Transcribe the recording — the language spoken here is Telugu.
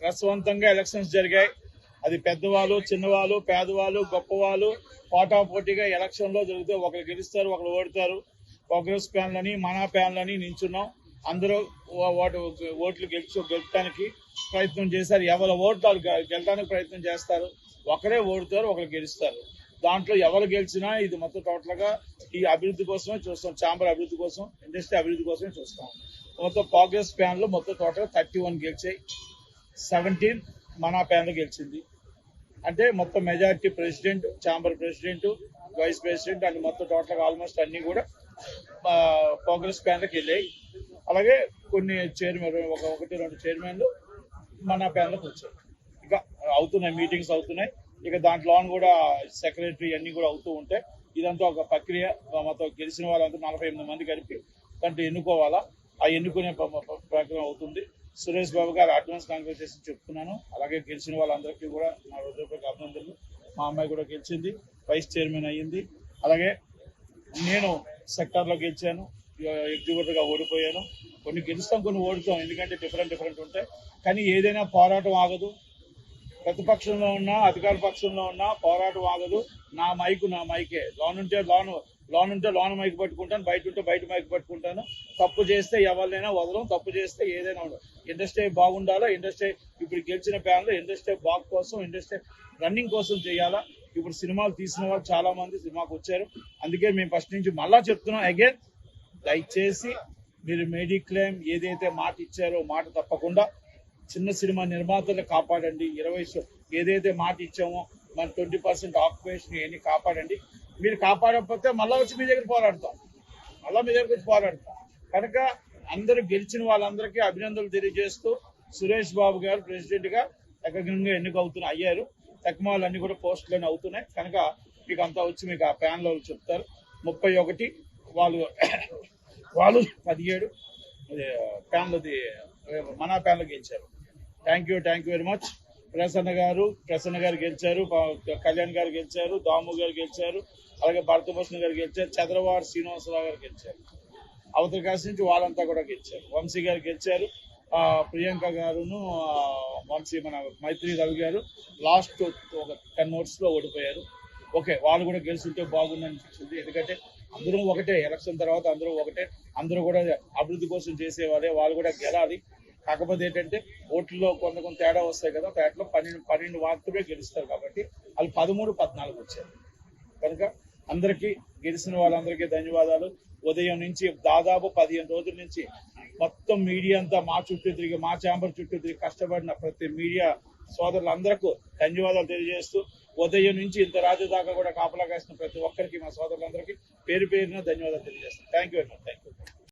రసవంతంగా ఎలక్షన్స్ జరిగాయి. అది పెద్దవాళ్ళు, చిన్నవాళ్ళు, పేదవాళ్ళు, గొప్పవాళ్ళు పోటాపోటీగా ఎలక్షన్ లో జరిగితే ఒకరు గెలుస్తారు, ఒకరు ఓడతారు. కాంగ్రెస్ ప్యాన్లని, మనా ప్యాన్లని నించున్నాం. అందరూ ఓట్లు గెలుపడానికి ప్రయత్నం చేశారు. ఎవరి ఓట్లు గెలడానికి ప్రయత్నం చేస్తారు. ఒకరే ఓడుతారు, ఒకరు గెలుస్తారు. దాంట్లో ఎవరు గెలిచినా ఇది మొత్తం టోటల్ గా ఈ అభివృద్ధి కోసమే చూస్తాం. ఛాంబర్ అభివృద్ధి కోసం, ఇండస్ట్రీ అభివృద్ధి కోసమే చూస్తాం. మొత్తం కాంగ్రెస్ ప్యాన్ లో మొత్తం టోటల్ 31 గెలిచాయి. 17 మనా ప్యాన్ లో గెలిచింది. అంటే మొత్తం majority president, chamber president, vice president and మొత్తం టోటల్ ఆల్మోస్ట్ అన్ని కూడా కాంగ్రెస్ ప్యాన్ లోకి వెళ్ళాయి. అలాగే కొన్ని చైర్మన్, ఒకటి రెండు చైర్మన్లు మనా ప్యాన్ లోకి వచ్చాయి. ఇక అవుతున్నాయి, మీటింగ్స్ అవుతున్నాయి. ఇక దాంట్లో కూడా సెక్రటరీ అన్ని కూడా అవుతూ ఉంటాయి. ఇదంతా ఒక ప్రక్రియ. మొత్తం గెలిచిన వాళ్ళంతా 48 మంది కలిపి దాంట్లో ఎన్నుకోవాలా. ఆ ఎన్నుకునే ప్రక్రియ అవుతుంది. సురేష్ బాబు గారు అడ్వాన్స్ కాంగ్రాచులేషన్ చెప్తున్నాను. అలాగే గెలిచిన వాళ్ళందరికీ కూడా నా హృదయపూర్వక అభినందనలు. మా అమ్మాయి కూడా గెలిచింది, వైస్ చైర్మన్ అయ్యింది. అలాగే నేను సెక్టార్లో గెలిచాను, ఎగ్జిక్యూటివ్ గా ఓడిపోయాను. కొన్ని గెలుస్తాం, కొన్ని ఓడుతాం, ఎందుకంటే డిఫరెంట్ ఉంటాయి. కానీ ఏదైనా పోరాటం ఆగదు. ప్రతిపక్షంలో ఉన్నా, అధికార పక్షంలో ఉన్నా పోరాటం ఆగదు. నా మైకే. లోన్ మైక్ పట్టుకుంటాను, బయట ఉంటే బయట మైక్ పట్టుకుంటాను. తప్పు చేస్తే ఎవరినైనా వదలం, తప్పు చేస్తే ఏదైనా ఉండదు. ఇండస్ట్రీ బాగుండాలా. ఇండస్ట్రీ ఇప్పుడు గెలిచిన ప్యాన్లో ఇండస్ట్రీ బాగు కోసం, ఇండస్ట్రీ రన్నింగ్ కోసం చేయాలా. ఇప్పుడు సినిమాలు తీసిన వాళ్ళు చాలా మంది సినిమాకు వచ్చారు. అందుకే మేము ఫస్ట్ నుంచి మళ్ళా చెప్తున్నాం అగైన్, దయచేసి మీరు మెడిక్లెయిమ్ ఏదైతే మాట ఇచ్చారో మాట తప్పకుండా చిన్న సినిమా నిర్మాతలు కాపాడండి. 20 ఏదైతే మాట ఇచ్చామో మన 20% ఆక్యుపేషన్ ఇవన్నీ కాపాడండి. మీరు కాపాడకపోతే మళ్ళీ వచ్చి మీ దగ్గర పోరాడతాం. కనుక అందరూ గెలిచిన వాళ్ళందరికీ అభినందనలు తెలియజేస్తూ సురేష్ బాబు గారు ప్రెసిడెంట్ గా ఏకంగా అయ్యారు. తక్కువ అన్ని కూడా పోస్టులని అవుతున్నాయి. కనుక మీకు అంతా వచ్చి మీకు ఆ ప్యాన్ లో చెప్తారు. 31 వాళ్ళు 17 ప్యాన్లది మన ప్యాన్లో గెలిచారు. Thank you very much. Prasanna గారు గెలిచారు, కళ్యాణ్ గారు గెలిచారు, దాము గారు గెలిచారు, అలాగే భరతభూషణ్ గారు గెలిచారు, చంద్రబాబు శ్రీనివాసరావు గారు గెలిచారు. అవతల కాసి నుంచి వాళ్ళంతా కూడా గెలిచారు. వంశీ గారు గెలిచారు, ప్రియాంక గారును వంశీ మన మైత్రి రవి గారు లాస్ట్ ఒక 10 ఓట్స్ లో ఓడిపోయారు. ఓకే, వాళ్ళు కూడా గెలుస్తుంటే బాగుంది అనిపించింది. ఎందుకంటే అందరూ ఒకటే, ఎలక్షన్ తర్వాత అందరూ ఒకటే, అందరూ కూడా అభివృద్ధి కోసం చేసేవాళ్ళే. వాళ్ళు కూడా గెలాలి. కాకపోతే ఏంటంటే ఓట్లలో కొంత తేడా వస్తాయి కదా. తేటలో 12 మాత్రమే గెలుస్తారు. కాబట్టి వాళ్ళు 13, 14 వచ్చారు. కనుక అందరికీ, గెలిచిన వాళ్ళందరికీ ధన్యవాదాలు. ఉదయం నుంచి దాదాపు 15 రోజుల నుంచి మొత్తం మీడియా అంతా మా చుట్టూ తిరిగి, మా ఛాంబర్ చుట్టూ తిరిగి కష్టపడిన ప్రతి మీడియా సోదరులందరికీ ధన్యవాదాలు తెలియజేస్తూ, ఉదయం నుంచి ఇంత రాత్రి దాకా కూడా కాపలా కాసిన ప్రతి ఒక్కరికి, మా సోదరులందరికీ పేరు పేరున ధన్యవాదాలు తెలియజేస్తాను. Thank you very much. Thank you.